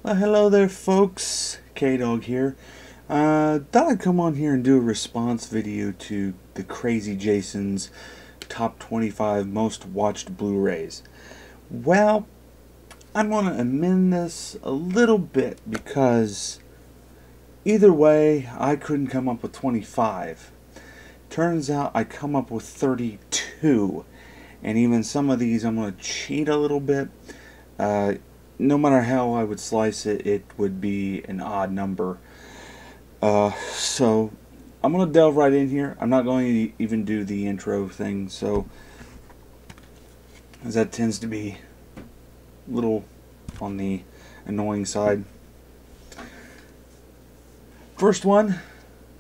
Well, hello there, folks. K-Dog here. Thought I'd come on here and do a response video to the Crazy Jason's top 25 most watched Blu-rays. Well, I'm going to amend this a little bit because either way, I couldn't come up with 25. Turns out I come up with 32. And even some of these I'm going to cheat a little bit. No matter how I would slice it, it would be an odd number. So I'm going to delve right in here. I'm not going to even do the intro thing, so as that tends to be a little on the annoying side. First one,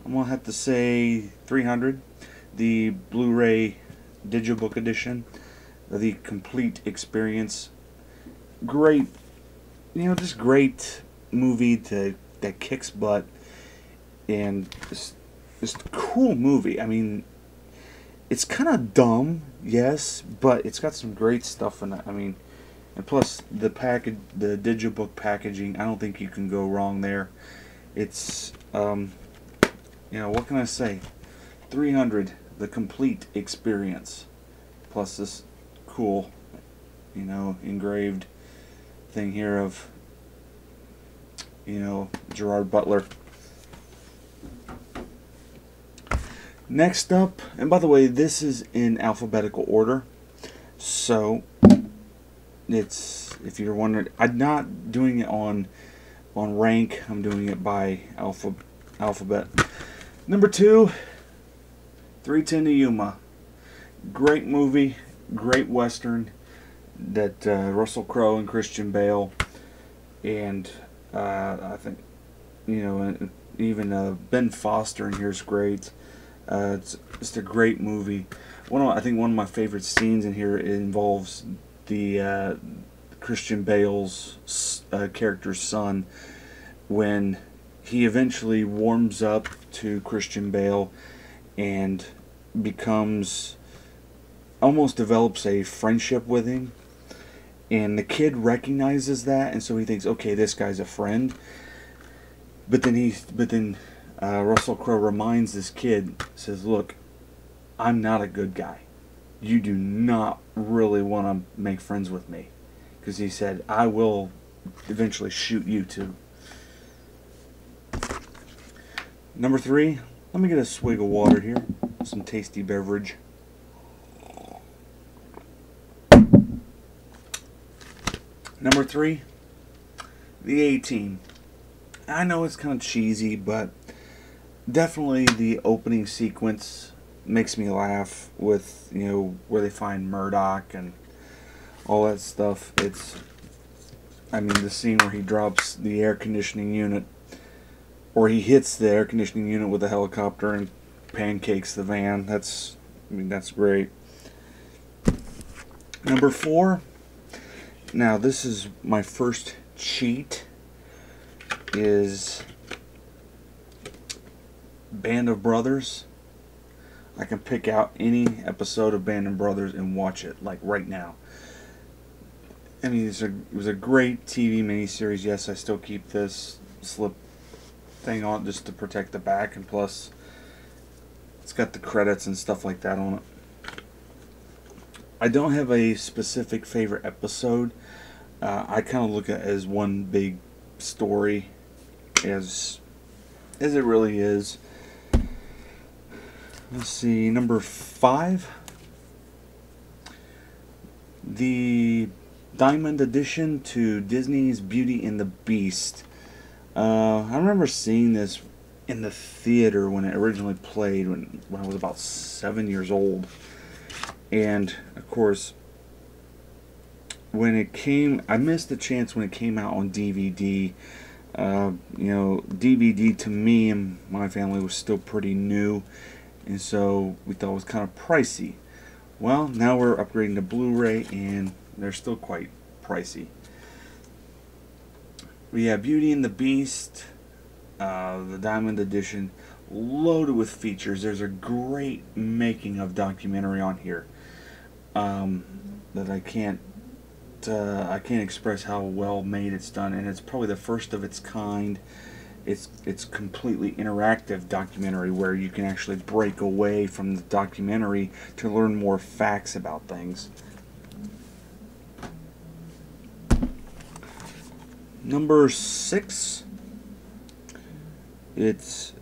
I'm going to have to say 300, the Blu-ray Digibook edition, the complete experience. Great, just great movie that kicks butt, and just a cool movie. I mean, it's kind of dumb, yes, but it's got some great stuff in it. I mean, and plus the Digibook packaging, I don't think you can go wrong there. It's what can I say? 300, the complete experience, plus this cool, engraved thing here of Gerard Butler. Next up, and by the way, this is in alphabetical order, so it's, if you're wondering, I'm not doing it on rank, I'm doing it by alphabet. Number 2, 310 to Yuma. Great movie, great western that Russell Crowe and Christian Bale, and I think even Ben Foster in here is great. It's just a great movie. I think one of my favorite scenes in here involves the Christian Bale's character's son, when he eventually warms up to Christian Bale and almost develops a friendship with him, and the kid recognizes that, and so he thinks, okay, this guy's a friend. But then Russell Crowe reminds this kid, says, look, I'm not a good guy. You do not really want to make friends with me, because he said, I will eventually shoot you too. Number 3, let me get a swig of water here, some tasty beverage. Number 3, the A-Team. I know it's kind of cheesy, but definitely the opening sequence makes me laugh with, where they find Murdoch and all that stuff. The scene where he drops the air conditioning unit, or he hits the air conditioning unit with a helicopter and pancakes the van. That's great. Number 4, now this is my first cheat, is Band of Brothers. I can pick out any episode of Band of Brothers and watch it, like right now. I mean, it was a great TV miniseries. Yes, I still keep this slip thing on just to protect the back, and plus it's got the credits and stuff like that on it. I don't have a specific favorite episode. I kind of look at it as one big story, as it really is. Let's see, number 5, the Diamond Edition to Disney's Beauty and the Beast. I remember seeing this in the theater when it originally played, when I was about 7 years old. And of course, when it came, I missed the chance when it came out on DVD. DVD to me and my family was still pretty new, and so we thought it was kind of pricey. Well, now we're upgrading to Blu-ray, and they're still quite pricey. We have Beauty and the Beast, the Diamond Edition, loaded with features. There's a great making of documentary on here that I can't I can't express how well made it's done, and it's probably the first of its kind. It's completely interactive documentary where you can actually break away from the documentary to learn more facts about things. Number 6. It's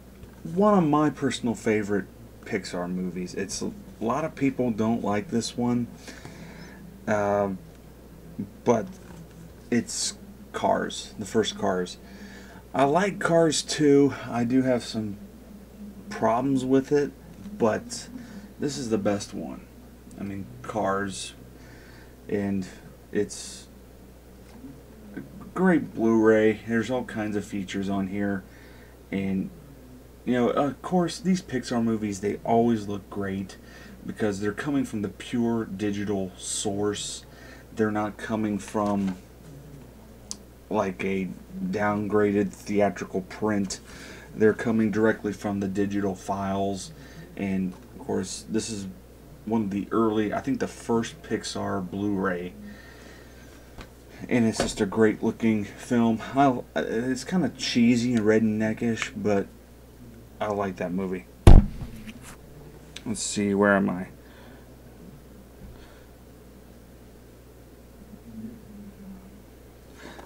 one of my personal favorite Pixar movies. It's a lot of people don't like this one, but it's Cars, the first Cars. I like Cars 2. I do have some problems with it, but this is the best one. I mean, Cars, and it's a great Blu-ray. There's all kinds of features on here, and you know, of course, these Pixar movies, they always look great because they're coming from the pure digital source. They're not coming from like a downgraded theatrical print. They're coming directly from the digital files, and of course this is one of the early, I think the first Pixar Blu-ray, and it's just a great looking film. It's kind of cheesy and redneckish, but I like that movie. Let's see, where am I?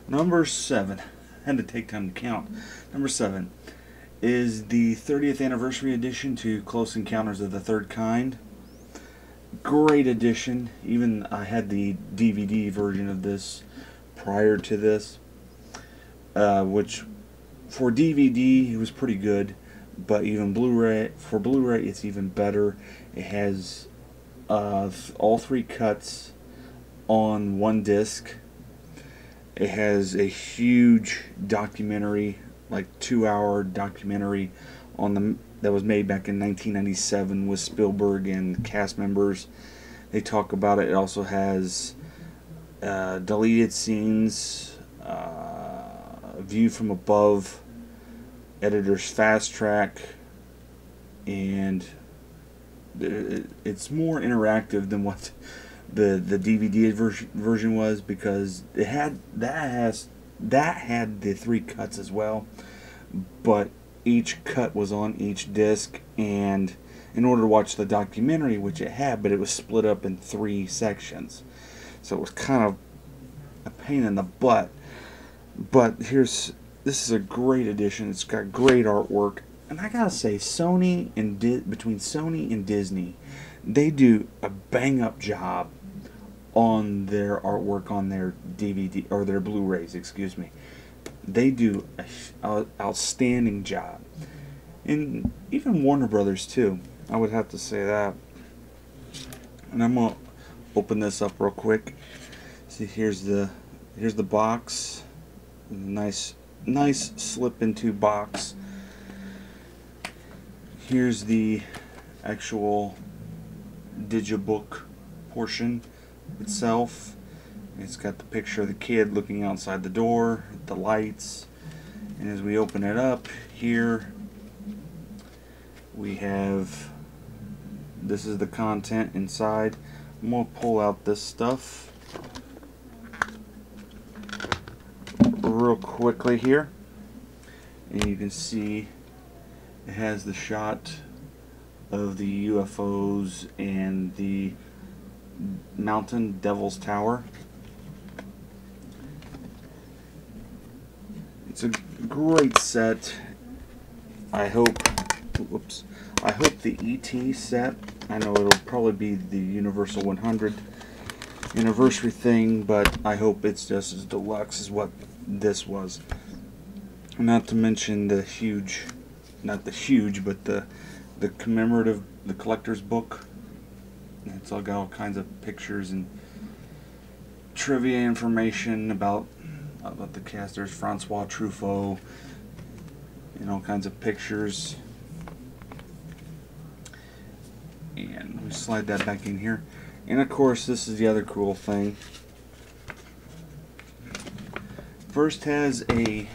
Number 7. I had to take time to count. Number 7 is the 30th anniversary edition to Close Encounters of the Third Kind. Great edition. Even I had the DVD version of this prior to this, which for DVD it was pretty good, but even Blu-ray, for Blu-ray it's even better. It has all 3 cuts on one disc. It has a huge documentary, like 2-hour documentary that was made back in 1997 with Spielberg and cast members. They talk about it. It also has deleted scenes, view from above, editor's fast track, and it's more interactive than what the DVD version was, because it had that had the 3 cuts as well, but each cut was on each disc, and in order to watch the documentary, which it had, but it was split up in 3 sections, so it was kind of a pain in the butt. But this is a great edition. It's got great artwork, and I gotta say, between Sony and Disney, they do a bang up job on their artwork on their DVD or their Blu-rays, excuse me. They do an outstanding job, and even Warner Brothers too. I would have to say that. And I'm gonna open this up real quick. See, here's the box. Nice slip into box. Here's the actual digibook portion itself. It's got the picture of the kid looking outside the door, the lights, and as we open it up here, we have, this is the content inside. I'm going to pull out this stuff real quickly here, and you can see it has the shot of the UFOs and the mountain, Devil's Tower. It's a great set. I hope the ET set, I know it'll probably be the Universal 100 anniversary thing, but I hope it's just as deluxe as what this was. Not to mention the huge, not the huge, but the commemorative, the collector's book. It's all got all kinds of pictures and trivia information about the cast. There's Francois Truffaut and all kinds of pictures. And we slide that back in here. And of course, this is the other cool thing. First has a,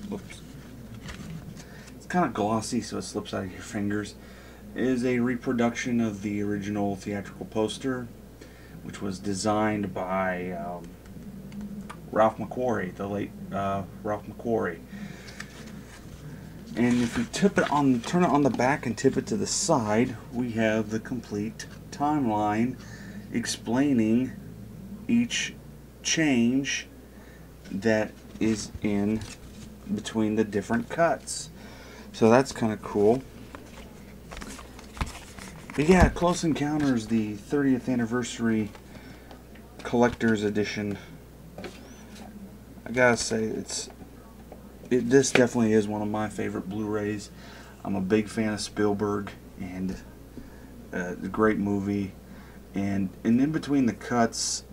whoops, it's kind of glossy, so it slips out of your fingers. It is a reproduction of the original theatrical poster, which was designed by Ralph McQuarrie, the late Ralph McQuarrie. And if you turn it on the back and tip it to the side, we have the complete timeline explaining each change that is in between the different cuts. So that's kind of cool. But yeah, Close Encounters, the 30th anniversary collector's edition. I gotta say, this definitely is one of my favorite Blu-rays. I'm a big fan of Spielberg, and a great movie. And in between the cuts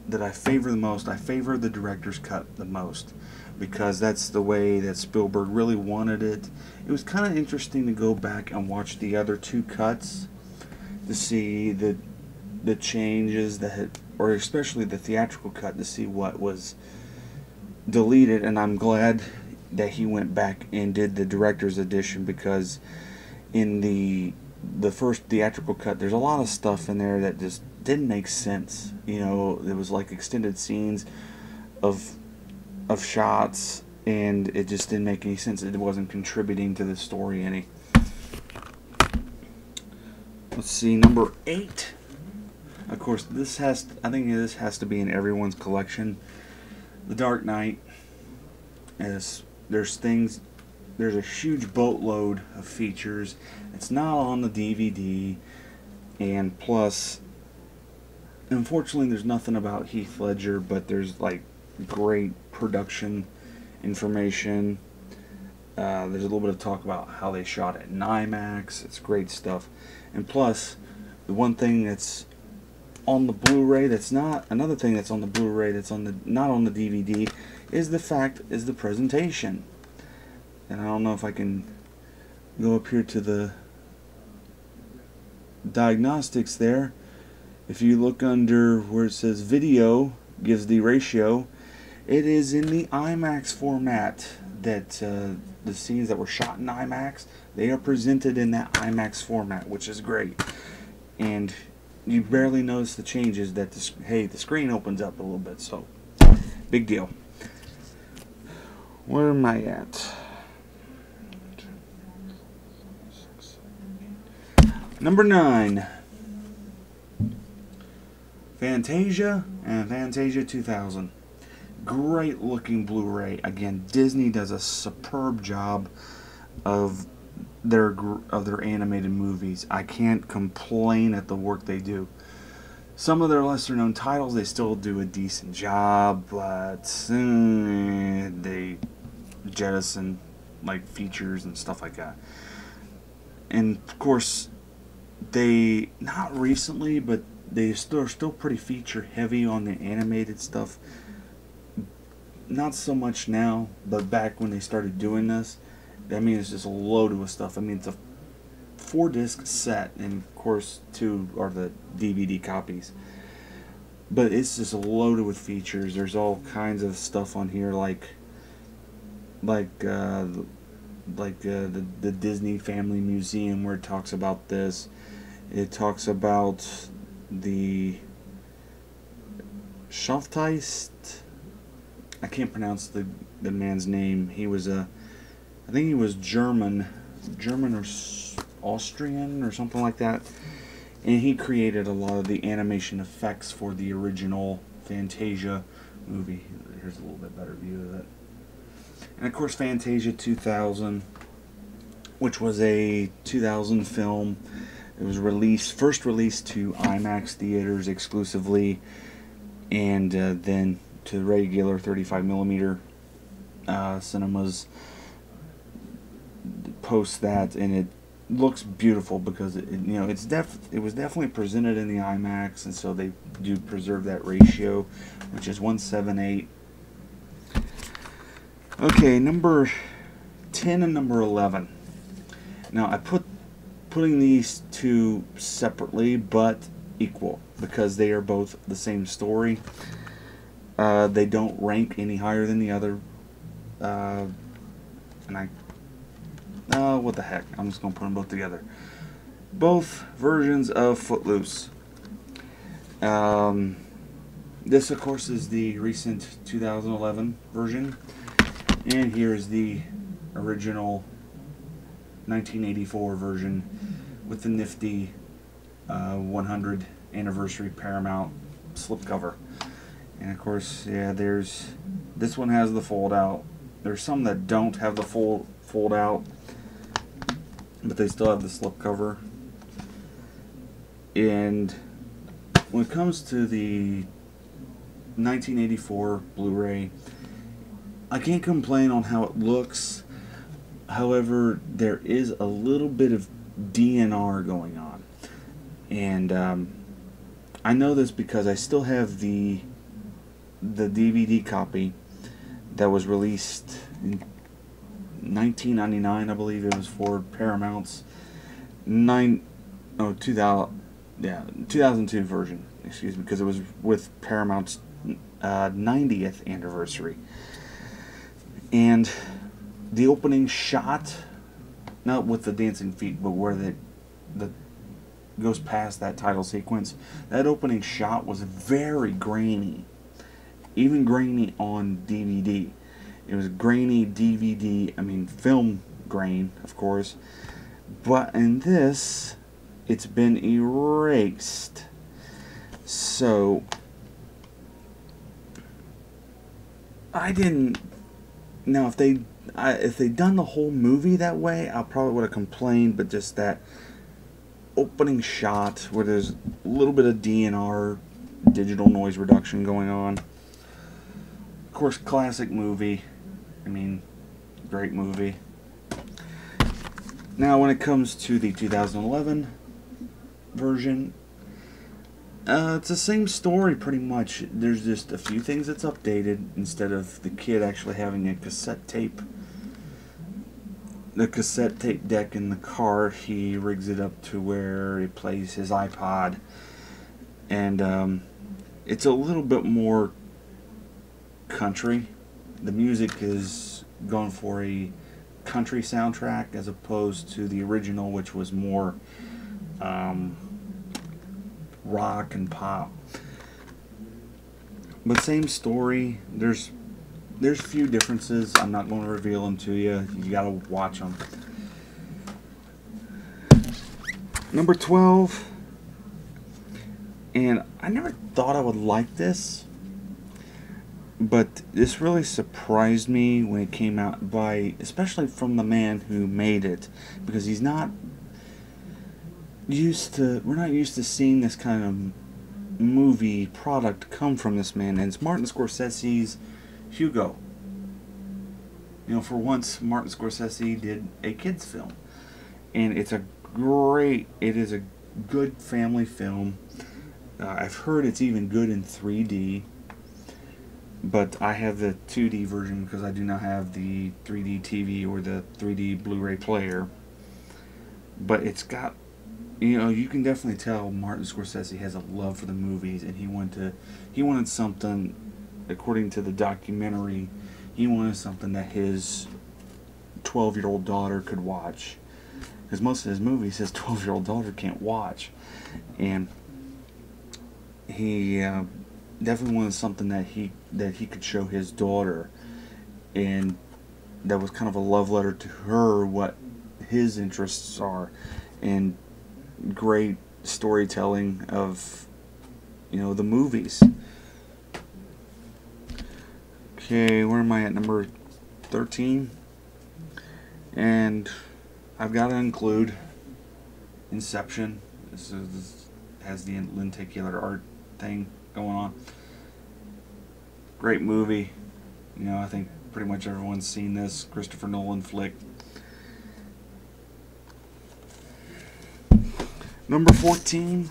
that I favor the most, I favor the director's cut the most, because that's the way that Spielberg really wanted it. It was kind of interesting to go back and watch the other two cuts to see the changes that, or especially the theatrical cut, to see what was deleted. And I'm glad that he went back and did the director's edition, because in the first theatrical cut there's a lot of stuff in there that just didn't make sense. You know, it was like extended scenes of shots, and it just didn't make any sense. It wasn't contributing to the story any. Let's see, number 8. Of course, I think this has to be in everyone's collection. The Dark Knight. There's a huge boatload of features. It's not on the DVD, and plus, unfortunately, there's nothing about Heath Ledger, but there's like great production information. There's a little bit of talk about how they shot it in IMAX. It's great stuff. And plus, the one thing that's on the Blu-ray another thing that's on the Blu-ray that's not on the DVD is the presentation. And I don't know if I can go up here to the diagnostics there. If you look under where it says video, gives the ratio, it is in the IMAX format. That the scenes that were shot in IMAX, they are presented in that IMAX format, which is great. And you barely notice the changes that the screen opens up a little bit, so big deal. Where am I at? Number 9. Fantasia and Fantasia 2000. Great looking Blu-ray. Again, Disney does a superb job of their animated movies. I can't complain at the work they do. Some of their lesser known titles, they still do a decent job, but they jettison like features and stuff like that. And of course, they, not recently, but they're still pretty feature heavy on the animated stuff. Not so much now, but back when they started doing this, I mean, it's just loaded with stuff. I mean, it's a 4-disc set, and of course 2 are the DVD copies. But it's just loaded with features. There's all kinds of stuff on here, like the Disney Family Museum, where it talks about this. It talks about the Schafteist. I can't pronounce the man's name. He was I think he was German or Austrian or something like that. And he created a lot of the animation effects for the original Fantasia movie. Here's a little bit better view of it. And of course, Fantasia 2000, which was a 2000 film. It was first released to IMAX theaters exclusively, and then to regular 35mm cinemas post that, and it looks beautiful because it was definitely presented in the IMAX, and so they do preserve that ratio, which is 1:7:8. Okay, number 10 and number 11. Now I putting these two separately but equal because they are both the same story. They don't rank any higher than the other, what the heck, I'm just going to put them both together. Both versions of Footloose. This, of course, is the recent 2011 version, and here is the original 1984 version with the nifty 100 anniversary Paramount slipcover. And of course, yeah, this one has the fold out. There's some that don't have the full fold out, but they still have the slipcover. And when it comes to the 1984 Blu-ray, I can't complain on how it looks. However, there is a little bit of DNR going on, and I know this because I still have the DVD copy that was released in 1999, I believe it was, for Paramount's 2002 version, excuse me, because it was with Paramount's 90th anniversary. And the opening shot, not with the dancing feet, but where the goes past that title sequence, that opening shot was very grainy, even grainy on DVD. It was grainy DVD, I mean film grain, of course, but in this, it's been erased. So I didn't. Now, if they'd done the whole movie that way, I probably would have complained. But just that opening shot where there's a little bit of DNR, digital noise reduction, going on. Of course, classic movie. I mean, great movie. Now, when it comes to the 2011 version, it's the same story pretty much. There's just a few things that's updated. Instead of the kid actually having a cassette tape, the cassette tape deck in the car, he rigs it up to where he plays his iPod, and it's a little bit more country. The music is going for a country soundtrack as opposed to the original, which was more rock and pop. But same story. There's few differences. I'm not going to reveal them to you. You gotta watch them. Number 12, and I never thought I would like this, but this really surprised me when it came out, especially from the man who made it, because we're not used to seeing this kind of movie product come from this man, and it's Martin Scorsese's Hugo. You know, for once, Martin Scorsese did a kids film, and it is a good family film. I've heard it's even good in 3D, but I have the 2D version because I do not have the 3D TV or the 3D Blu-ray player. But it's got, you know, you can definitely tell Martin Scorsese has a love for the movies, and he wanted something, according to the documentary, he wanted something that his 12-year-old daughter could watch, because most of his movies his 12-year-old daughter can't watch, and he definitely wanted something that he could show his daughter, and that was kind of a love letter to her, what his interests are, and great storytelling of, you know, the movies. Okay, where am I at? Number 13, and I've got to include Inception. This has the lenticular art thing going on. Great movie. You know, I think pretty much everyone's seen this Christopher Nolan flick. Number 14,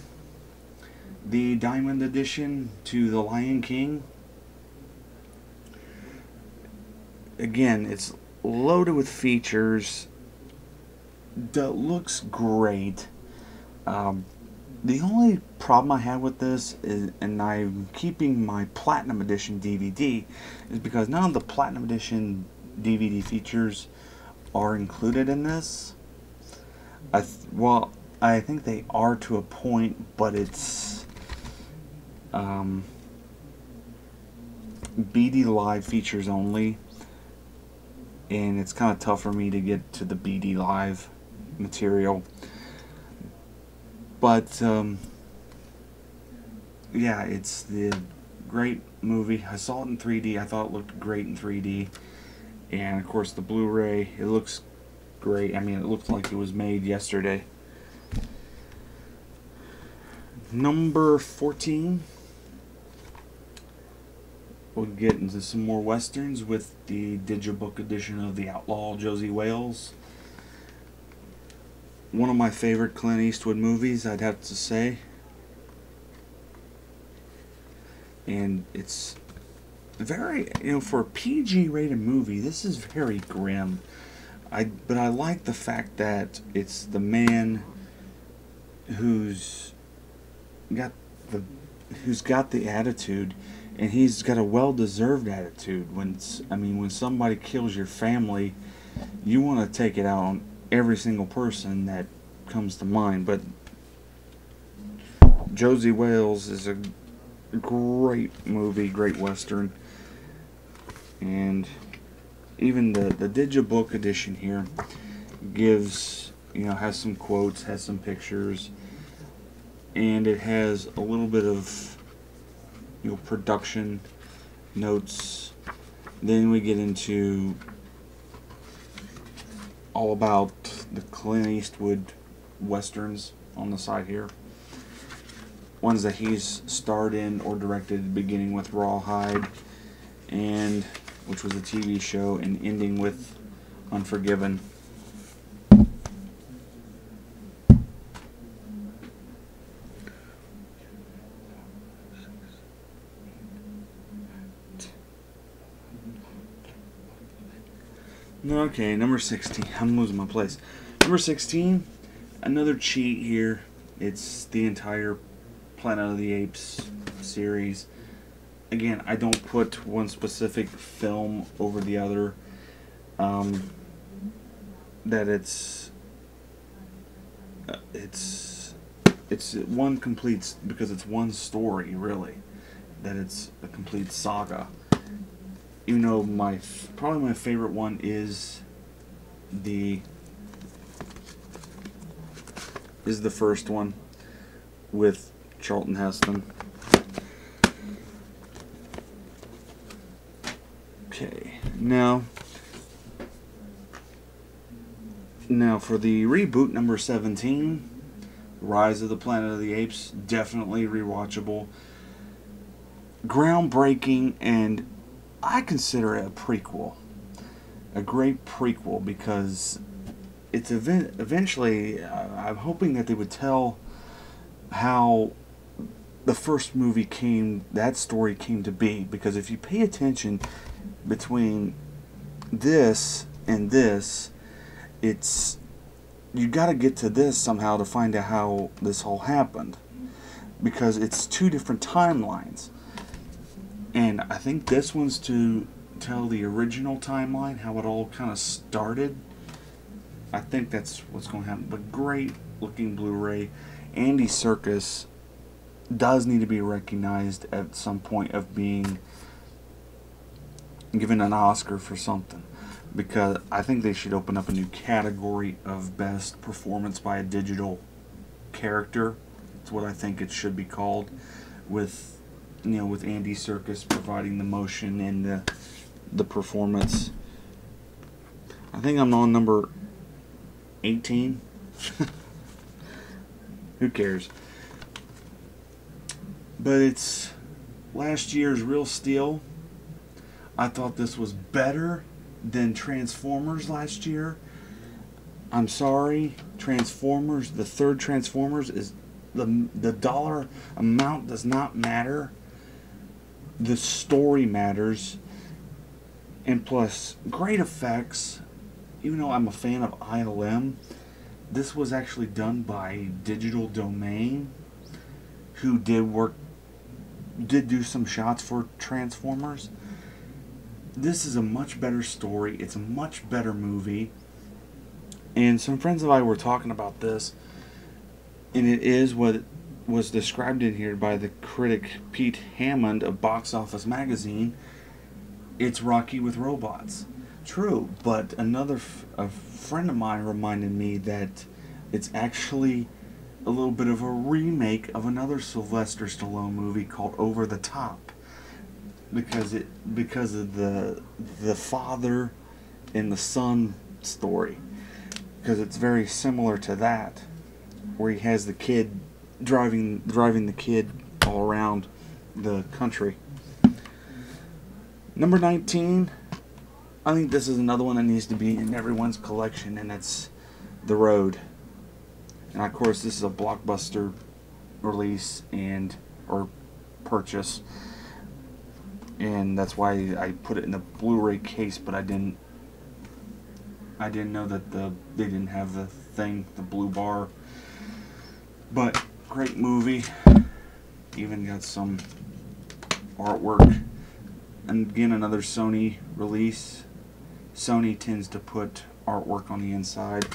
the Diamond Edition to The Lion King. Again, it's loaded with features that looks great. The only problem I have with this is, and I'm keeping my Platinum Edition DVD, is because none of the Platinum Edition DVD features are included in this. I think they are to a point, but it's BD Live features only, and it's kind of tough for me to get to the BD Live material. But yeah, it's the great movie. I saw it in 3D. I thought it looked great in 3D, and of course the Blu-ray, it looks great. I mean, it looked like it was made yesterday. Number 14. We'll get into some more westerns with the Digibook edition of The Outlaw, Josey Wales. One of my favorite Clint Eastwood movies, I'd have to say. And it's very, for a PG rated movie, this is very grim. But I like the fact that it's the man who's got the attitude, and he's got a well-deserved attitude. When somebody kills your family, you want to take it out on every single person that comes to mind. But Josey Wales is a great movie, great western, and even the Digibook edition here gives, has some quotes, has some pictures, and it has a little bit of production notes. Then we get into all about the Clint Eastwood westerns on the side here. Ones that he's starred in or directed, beginning with Rawhide, and which was a TV show, and ending with Unforgiven. Okay, number 16. I'm losing my place. Number 16, another cheat here. It's the entire Planet of the Apes series. Again, I don't put one specific film over the other. That it's one complete, because it's one story, really. That it's a complete saga. Even though probably my favorite one is the first one with Charlton Heston. Okay, now for the reboot, number 17, Rise of the Planet of the Apes, definitely rewatchable, groundbreaking, and I consider it a prequel, a great prequel, because it's eventually, I'm hoping that they would tell how the first movie that story came to be, because if you pay attention between this and this, you got to get to this somehow to find out how this all happened, because it's two different timelines. And I think this one's to tell the original timeline, how it all kind of started. I think that's what's going to happen. But great looking Blu-ray. Andy Serkis does need to be recognized at some point of being given an Oscar for something, because I think they should open up a new category of best performance by a digital character. That's what I think it should be called, with Andy Serkis providing the motion and the performance. I think I'm on number 18. Who cares? But it's last year's Real Steel. I thought this was better than Transformers last year. I'm sorry, Transformers, the third Transformers, is the dollar amount does not matter. The story matters. And plus, great effects. Even though I'm a fan of ILM, this was actually done by Digital Domain, who did do some shots for Transformers. This is a much better story. It's a much better movie. And some friends of mine were talking about this, and it is what was described in here by the critic Pete Hammond of Box Office Magazine. it's Rocky with robots. True, but a friend of mine reminded me that it's actually a little bit of a remake of another Sylvester Stallone movie called Over the Top, because of the father and the son story, because it's very similar to that, where he has the kid driving the kid all around the country. Number 19, I think this is another one that needs to be in everyone's collection, and it's The Road. And of course, this is a blockbuster release or purchase, and that's why I put it in the Blu-ray case. But I didn't know that they didn't have the blue bar. But great movie. Even got some artwork. And again, another Sony release. Sony tends to put artwork on the inside.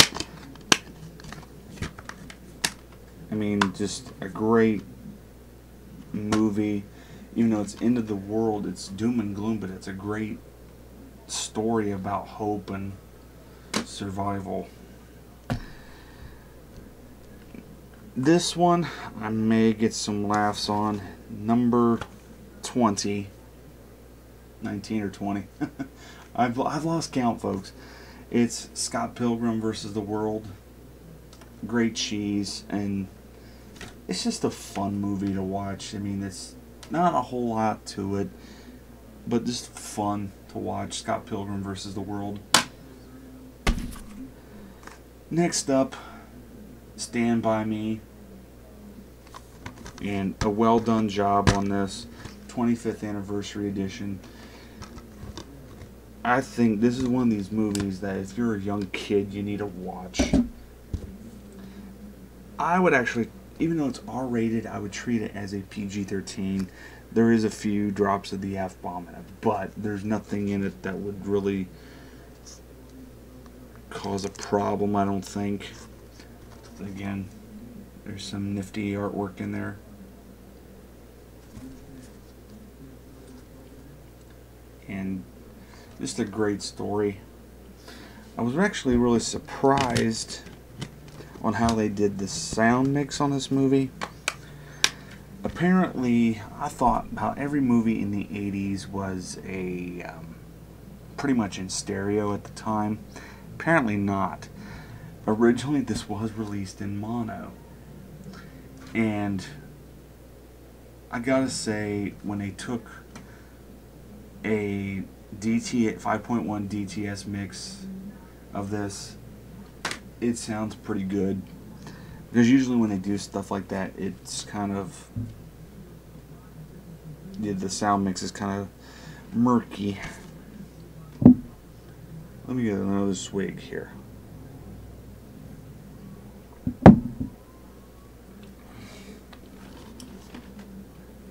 I mean, just a great movie. Even though it's end of the world, it's doom and gloom, but it's a great story about hope and survival. This one I may get some laughs on. Number 20. 19 or 20. I've lost count, folks. It's Scott Pilgrim versus the World. Great cheese, and it's just a fun movie to watch. I mean, it's not a whole lot to it, but just fun to watch. Scott Pilgrim versus the World. Next up, Stand By Me. And a well done job on this 25th anniversary edition. I think this is one of these movies that if you're a young kid, you need to watch. I would actually, even though it's R-rated, I would treat it as a PG-13. There is a few drops of the F-bomb in it, but there's nothing in it that would really cause a problem, I don't think. Again, there's some nifty artwork in there. And just a great story. I was actually really surprised on how they did the sound mix on this movie. Apparently, I thought about every movie in the 80s was pretty much in stereo at the time. Apparently not. Originally, this was released in mono. And I gotta say, when they took a 5.1 DTS mix of this, it sounds pretty good. Because usually when they do stuff like that, it's kind of, the sound mix is kind of murky. Let me get another swig here.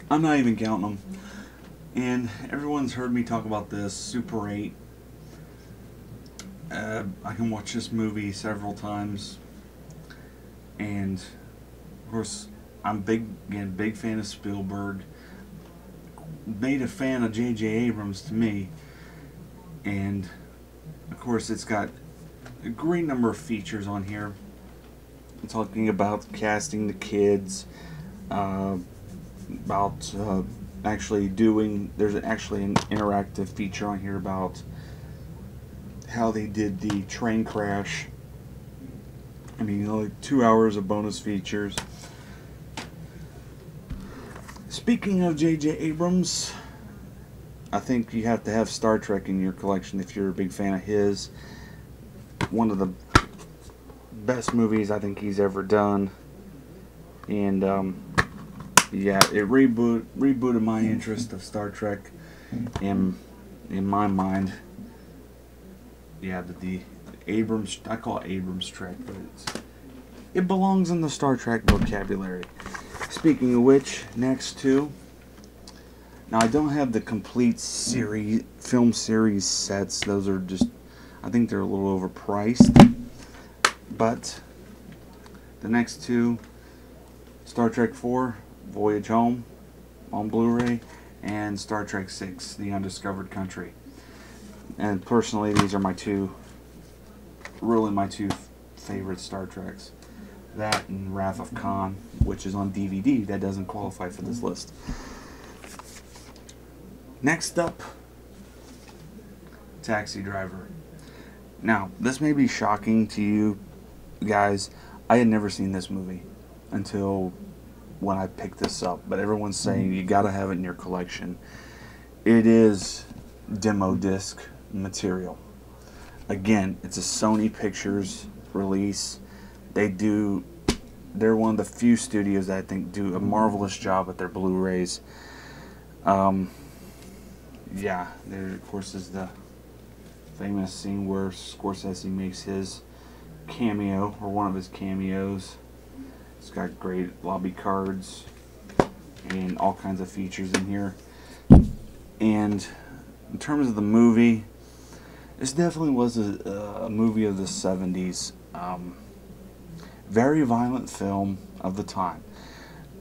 I'm not even counting them. And everyone's heard me talk about this, Super 8. I can watch this movie several times. And, of course, I'm big fan of Spielberg. Made a fan of J.J. Abrams to me. And, of course, it's got a great number of features on here. I'm talking about casting the kids, about actually there's actually an interactive feature on here about how they did the train crash. I mean, only 2 hours of bonus features. Speaking of J.J. Abrams, I think you have to have Star Trek in your collection if you're a big fan of his. One of the best movies I think he's ever done. And, yeah, it rebooted my interest of Star Trek in my mind. Yeah, but the Abrams, I call it Abrams Trek, but it belongs in the Star Trek vocabulary. Speaking of which, next two. Now I don't have the complete film series sets. Those are just, I think they're a little overpriced. But the next two, Star Trek 4, Voyage Home on Blu-ray, and Star Trek 6, The Undiscovered Country. And personally, these are my two favorite Star Treks. That and Wrath of Khan, which is on DVD. That doesn't qualify for this list. Next up, Taxi Driver. Now, this may be shocking to you guys. I had never seen this movie until when I picked this up, but everyone's saying you gotta have it in your collection. It is demo disc material. Again, it's a Sony Pictures release. They're one of the few studios that I think do a marvelous job with their Blu-rays. Yeah, there of course is the famous scene where Scorsese makes his cameo, or one of his cameos. It's got great lobby cards and all kinds of features in here. And in terms of the movie, this definitely was a movie of the 70s. Very violent film of the time.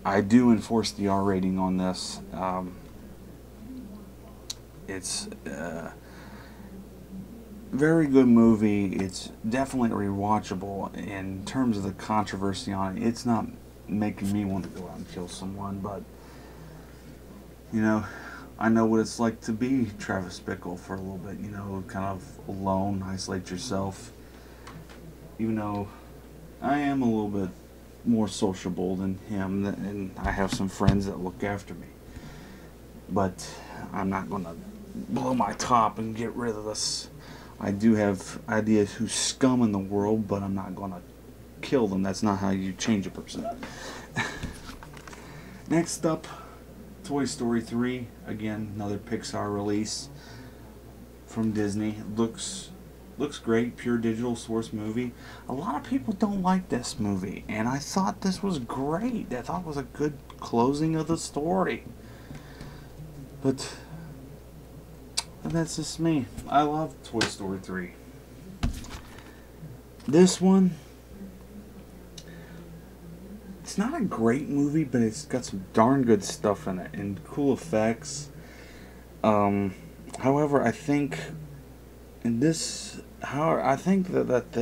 I do enforce the R rating on this. It's a very good movie. It's definitely rewatchable. In terms of the controversy on it, it's not making me want to go out and kill someone, but you know, I know what it's like to be Travis Bickle for a little bit, you know, kind of alone, isolate yourself. Even though I am a little bit more sociable than him, and I have some friends that look after me. But I'm not going to blow my top and get rid of this. I do have ideas who's scum in the world, but I'm not going to kill them. That's not how you change a person. Next up, Toy Story 3. Again, another Pixar release from Disney. Looks great, pure digital source movie. A lot of people don't like this movie, and I thought this was great. I thought it was a good closing of the story. But that's just me. I love Toy Story 3. This one, it's not a great movie, but it's got some darn good stuff in it and cool effects. However, I think in this, I think that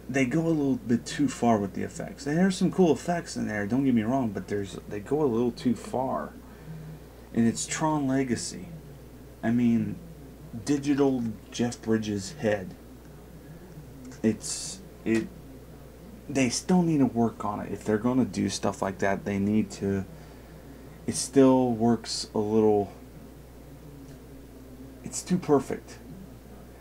they go a little bit too far with the effects. And there's some cool effects in there, don't get me wrong, but they go a little too far. And it's Tron Legacy. I mean, digital Jeff Bridges' head. They still need to work on it. If they're going to do stuff like that, they need to. It still works a little. It's too perfect.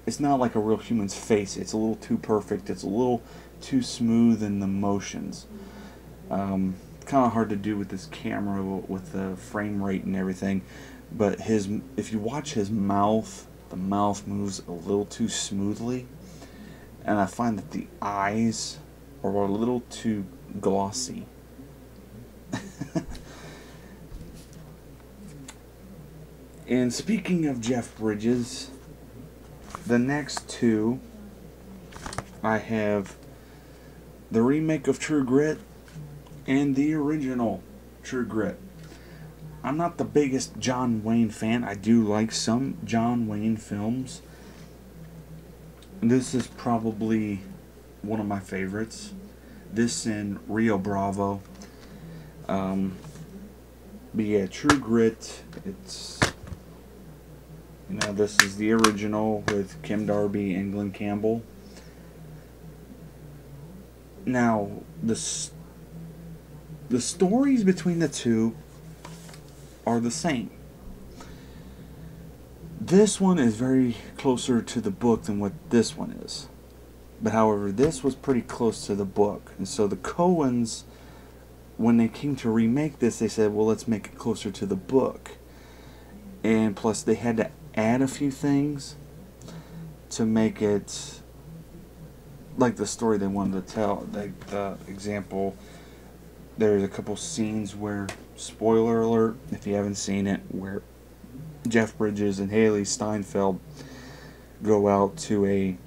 It's not like a real human's face. It's a little too perfect. It's a little too smooth in the motions. Kind of hard to do with this camera, with the frame rate and everything. But if you watch his mouth, the mouth moves a little too smoothly. And I find that the eyes are a little too glossy. And speaking of Jeff Bridges, the next two, I have the remake of True Grit and the original True Grit. I'm not the biggest John Wayne fan. I do like some John Wayne films. This is probably one of my favorites. This and Rio Bravo. But yeah, True Grit, it's, you know, this is the original with Kim Darby and Glenn Campbell. Now, the stories between the two are the same. This one is very closer to the book than what this one is. But however, this was pretty close to the book. And so the Coens, when they came to remake this, they said, well, let's make it closer to the book. And plus, they had to add a few things to make it like the story they wanted to tell. Like the example, there's a couple scenes where, spoiler alert if you haven't seen it, where Jeff Bridges and Haley Steinfeld go out to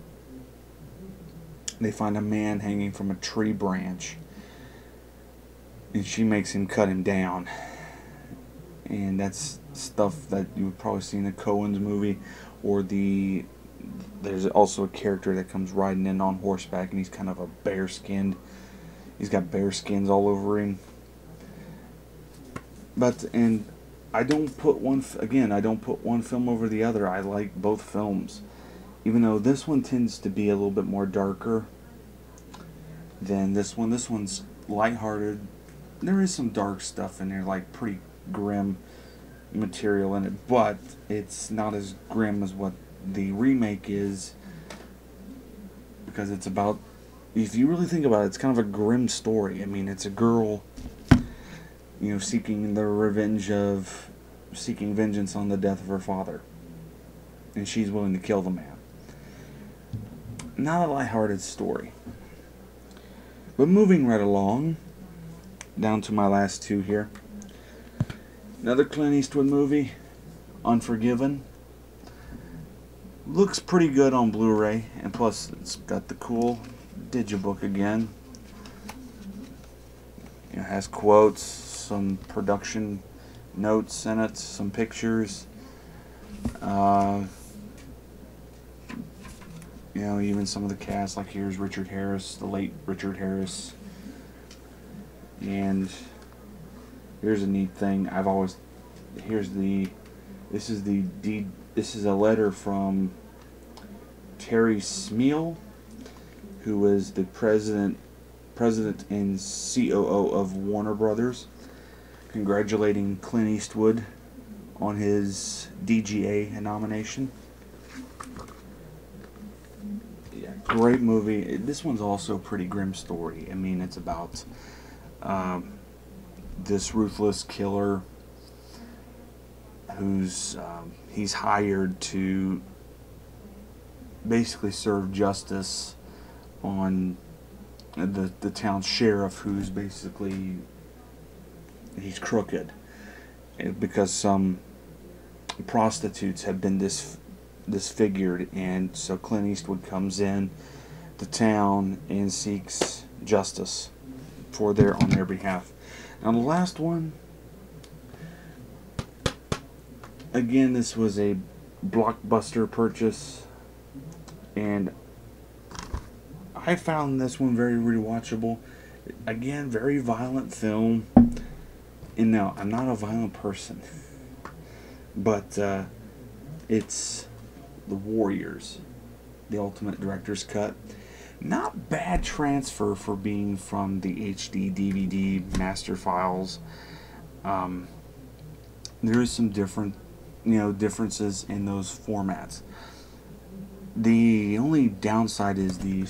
they find a man hanging from a tree branch, and she makes him cut him down. And that's stuff that you would probably see in a Coen's movie, or there's also a character that comes riding in on horseback, and he's kind of a bare-skinned. He's got bear skins all over him. And I don't put one film over the other. I like both films, even though this one tends to be a little bit more darker than this one. This one's lighthearted. There is some dark stuff in there, like pretty grim material in it, but it's not as grim as what the remake is, because it's about, if you really think about it, it's kind of a grim story. I mean, it's a girl, seeking vengeance on the death of her father, and she's willing to kill the man. Not a lighthearted story. But moving right along, down to my last two here. Another Clint Eastwood movie, Unforgiven. Looks pretty good on Blu-ray, and plus it's got the cool digibook again. It has quotes, some production notes in it, some pictures. Even some of the cast, like here's Richard Harris, the late Richard Harris. And here's a neat thing. This is a letter from Terry Smeel, who was the president and COO of Warner Brothers, congratulating Clint Eastwood on his DGA nomination. Yeah, great movie. This one's also a pretty grim story. I mean, it's about this ruthless killer who's he's hired to basically serve justice on the town sheriff, who's basically, he's crooked, because some prostitutes have been disfigured, and so Clint Eastwood comes in to town and seeks justice on their behalf. Now the last one, again, this was a blockbuster purchase, and I found this one very rewatchable. Again, very violent film. And now, I'm not a violent person, but it's The Warriors, the Ultimate Director's Cut. Not bad transfer for being from the HD DVD master files. There is some differences in those formats. The only downside is the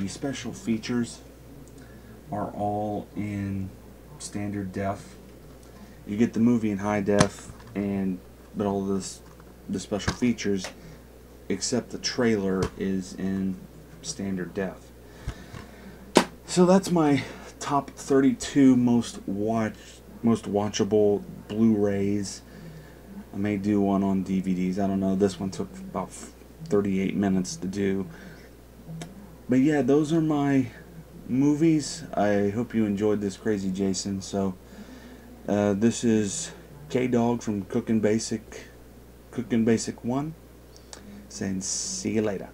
special features are all in standard def. You get the movie in high def, but all the special features, except the trailer, is in standard def. So that's my top 32 most watchable Blu-rays. I may do one on DVDs. I don't know. This one took about 38 minutes to do. But yeah, those are my movies. I hope you enjoyed this Crazy Jason. So this is K-Dog from Cookin' Basic 1, saying see you later.